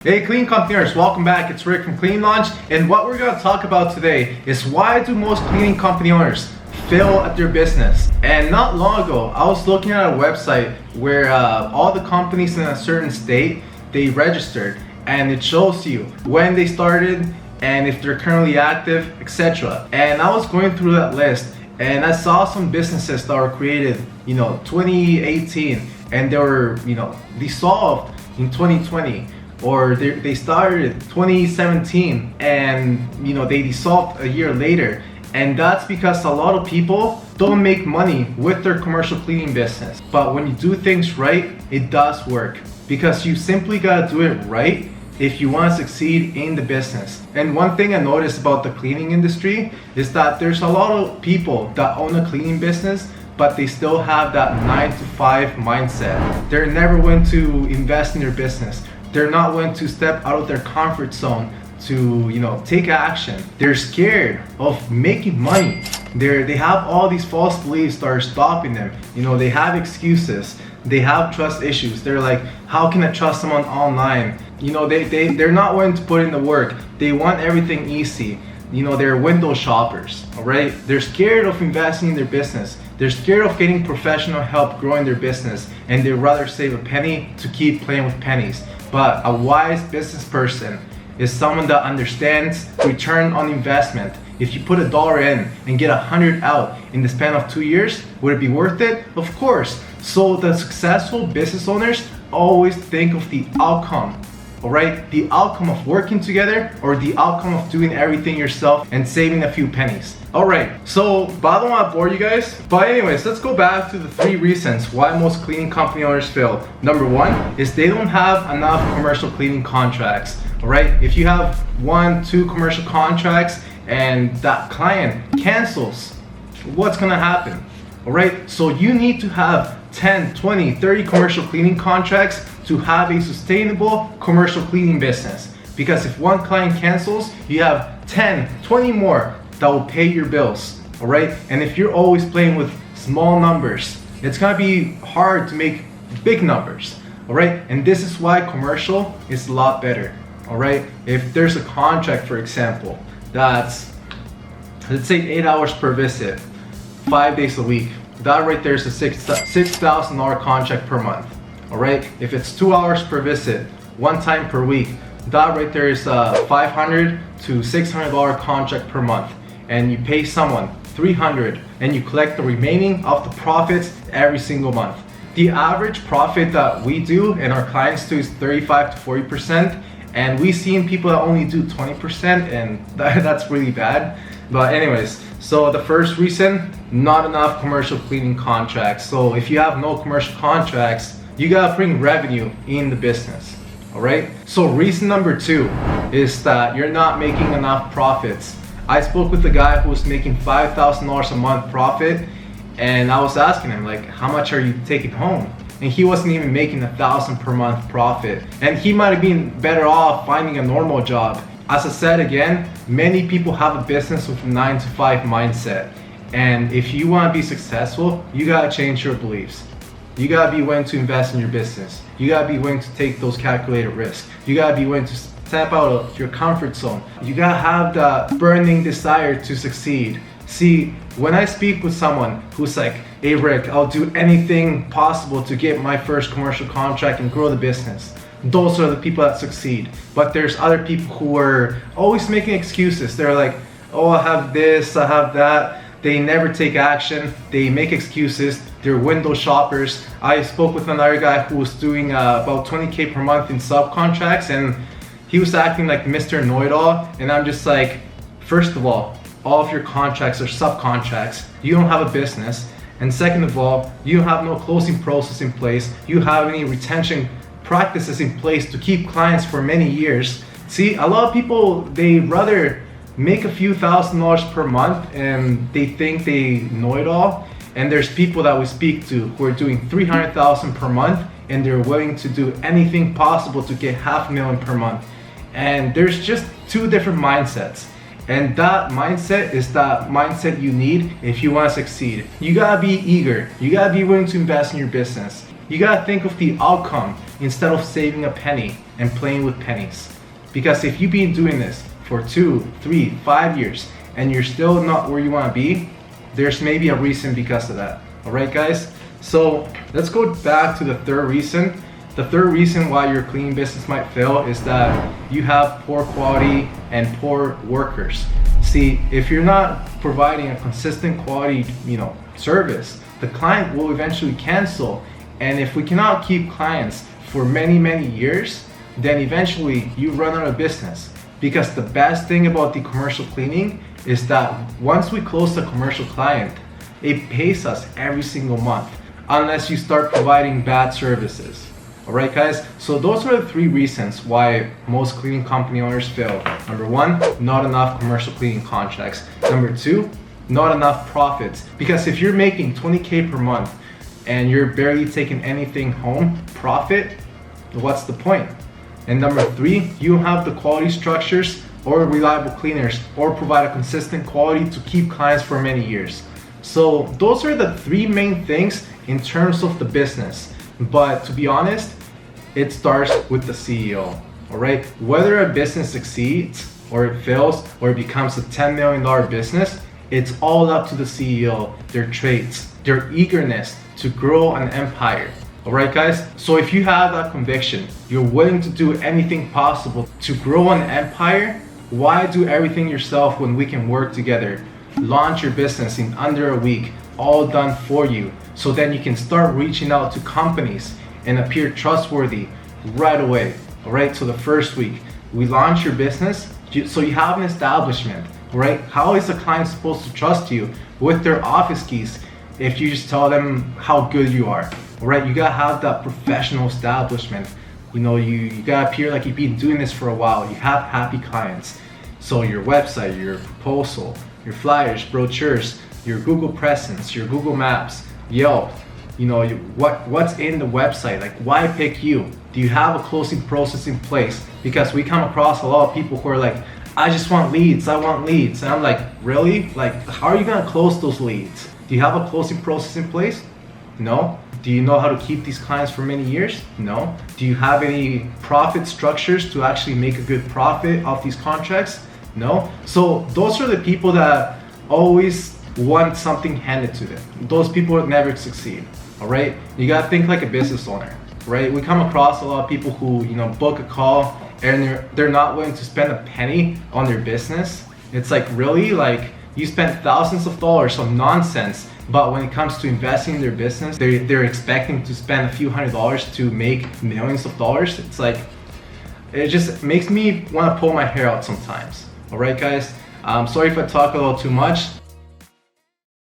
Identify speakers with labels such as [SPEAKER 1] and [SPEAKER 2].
[SPEAKER 1] Hey cleaning companies, welcome back. It's Rick from Clean Launch, and what we're going to talk about today is why do most cleaning company owners fail at their business. And not long ago, I was looking at a website where all the companies in a certain state, they registered, and it shows you when they started and if they're currently active, etc. And I was going through that list and I saw some businesses that were created, 2018, and they were, dissolved in 2020. Or they started 2017 and they dissolved a year later, and that's because a lot of people don't make money with their commercial cleaning business. But when you do things right, it does work, because you simply gotta do it right if you want to succeed in the business. And one thing I noticed about the cleaning industry is that there's a lot of people that own a cleaning business, but they still have that 9-to-5 mindset. They're never going to invest in their business. They're not willing to step out of their comfort zone to, take action. They're scared of making money. They have all these false beliefs that are stopping them. They have excuses. They have trust issues. They're like, how can I trust someone online? They're not willing to put in the work. They want everything easy. They're window shoppers, all right? They're scared of investing in their business. They're scared of getting professional help growing their business, and they'd rather save a penny to keep playing with pennies. But a wise business person is someone that understands return on investment. If you put $1 in and get 100 out in the span of 2 years, would it be worth it? Of course. So the successful business owners always think of the outcome. Alright, the outcome of working together or the outcome of doing everything yourself and saving a few pennies. Alright, so I don't want to bore you guys, but anyways, let's go back to the 3 reasons why most cleaning company owners fail. Number 1 is they don't have enough commercial cleaning contracts. Alright, if you have 1, 2 commercial contracts and that client cancels, what's gonna happen? Alright, so you need to have 10, 20, 30 commercial cleaning contracts to have a sustainable commercial cleaning business. Because if one client cancels, you have 10, 20 more that will pay your bills, all right? And if you're always playing with small numbers, it's gonna be hard to make big numbers, all right? And this is why commercial is a lot better, all right? If there's a contract, for example, that's, let's say 8 hours per visit, 5 days a week, that right there is a $6,000 contract per month. All right, if it's 2 hours per visit, 1 time per week, that right there is a $500 to $600 contract per month, and you pay someone $300 and you collect the remaining of the profits every single month. The average profit that we do and our clients do is 35 to 40%, and we've seen people that only do 20%, and that's really bad. But anyways, so the first reason, not enough commercial cleaning contracts. So if you have no commercial contracts, you gotta bring revenue in the business, all right? So reason number 2 is that you're not making enough profits. I spoke with a guy who was making $5,000 a month profit, and I was asking him, like, how much are you taking home? And he wasn't even making $1,000 per month profit. And he might have been better off finding a normal job. As I said again, many people have a business with a 9-to-5 mindset. And if you wanna be successful, you gotta change your beliefs. You gotta be willing to invest in your business. You gotta be willing to take those calculated risks. You gotta be willing to step out of your comfort zone. You gotta have the burning desire to succeed. See, when I speak with someone who's like, hey Rick, I'll do anything possible to get my first commercial contract and grow the business, those are the people that succeed. But there's other people who are always making excuses. They're like, oh, I have this, I have that. They never take action. They make excuses. They're window shoppers. I spoke with another guy who was doing about 20K per month in subcontracts, and he was acting like Mr. Know-it-all. And I'm just like, first of all of your contracts are subcontracts. You don't have a business. And second of all, you have no closing process in place. You have any retention practices in place to keep clients for many years. See, a lot of people, they rather make a few $1,000s per month and they think they know it all. And there's people that we speak to who are doing $300,000 per month, and they're willing to do anything possible to get $500,000 per month. And there's just 2 different mindsets. And that mindset is that mindset you need if you want to succeed. You gotta be eager. You gotta be willing to invest in your business. You gotta think of the outcome. instead of saving a penny and playing with pennies. Because if you've been doing this for 2, 3, 5 years and you're still not where you want to be, there's maybe a reason because of that. All right, guys? So let's go back to the third reason. The third reason why your cleaning business might fail is that you have poor quality and poor workers. See, if you're not providing a consistent quality, service, the client will eventually cancel. And if we cannot keep clients for many, many years, then eventually you run out of business. Because the best thing about the commercial cleaning is that once we close the commercial client, it pays us every single month, unless you start providing bad services. All right, guys? So those are the 3 reasons why most cleaning company owners fail. Number 1, not enough commercial cleaning contracts. Number 2, not enough profits. Because if you're making $20K per month and you're barely taking anything home profit, what's the point? And number 3, you don't have the quality structures or reliable cleaners or provide a consistent quality to keep clients for many years. So those are the 3 main things in terms of the business. But to be honest, it starts with the CEO. All right, whether a business succeeds or it fails or it becomes a $10 million business, it's all up to the CEO, their traits, their eagerness to grow an empire. All right, guys? So if you have that conviction, you're willing to do anything possible to grow an empire, why do everything yourself when we can work together? Launch your business in under a week, all done for you, so then you can start reaching out to companies and appear trustworthy right away. All right, so the first week, we launch your business, so you have an establishment. Right? How is a client supposed to trust you with their office keys if you just tell them how good you are? All right? You gotta have that professional establishment. You gotta appear like you've been doing this for a while. You have happy clients. So your website, your proposal, your flyers, brochures, your Google presence, your Google Maps, Yelp, what's in the website? Like, why pick you? Do you have a closing process in place? Because we come across a lot of people who are like, I just want leads, I want leads. And I'm like, really? Like, how are you gonna close those leads? Do you have a closing process in place? No. Do you know how to keep these clients for many years? No. Do you have any profit structures to actually make a good profit off these contracts? No. So those are the people that always want something handed to them. Those people would never succeed. All right? You gotta think like a business owner, right? We come across a lot of people who, book a call and they're not willing to spend a penny on their business. It's like, really? Like, you spend thousands of dollars on nonsense, but when it comes to investing in their business, they're expecting to spend a few $100s to make millions of dollars. It's like, it just makes me want to pull my hair out sometimes. All right, guys? Sorry if I talk a little too much.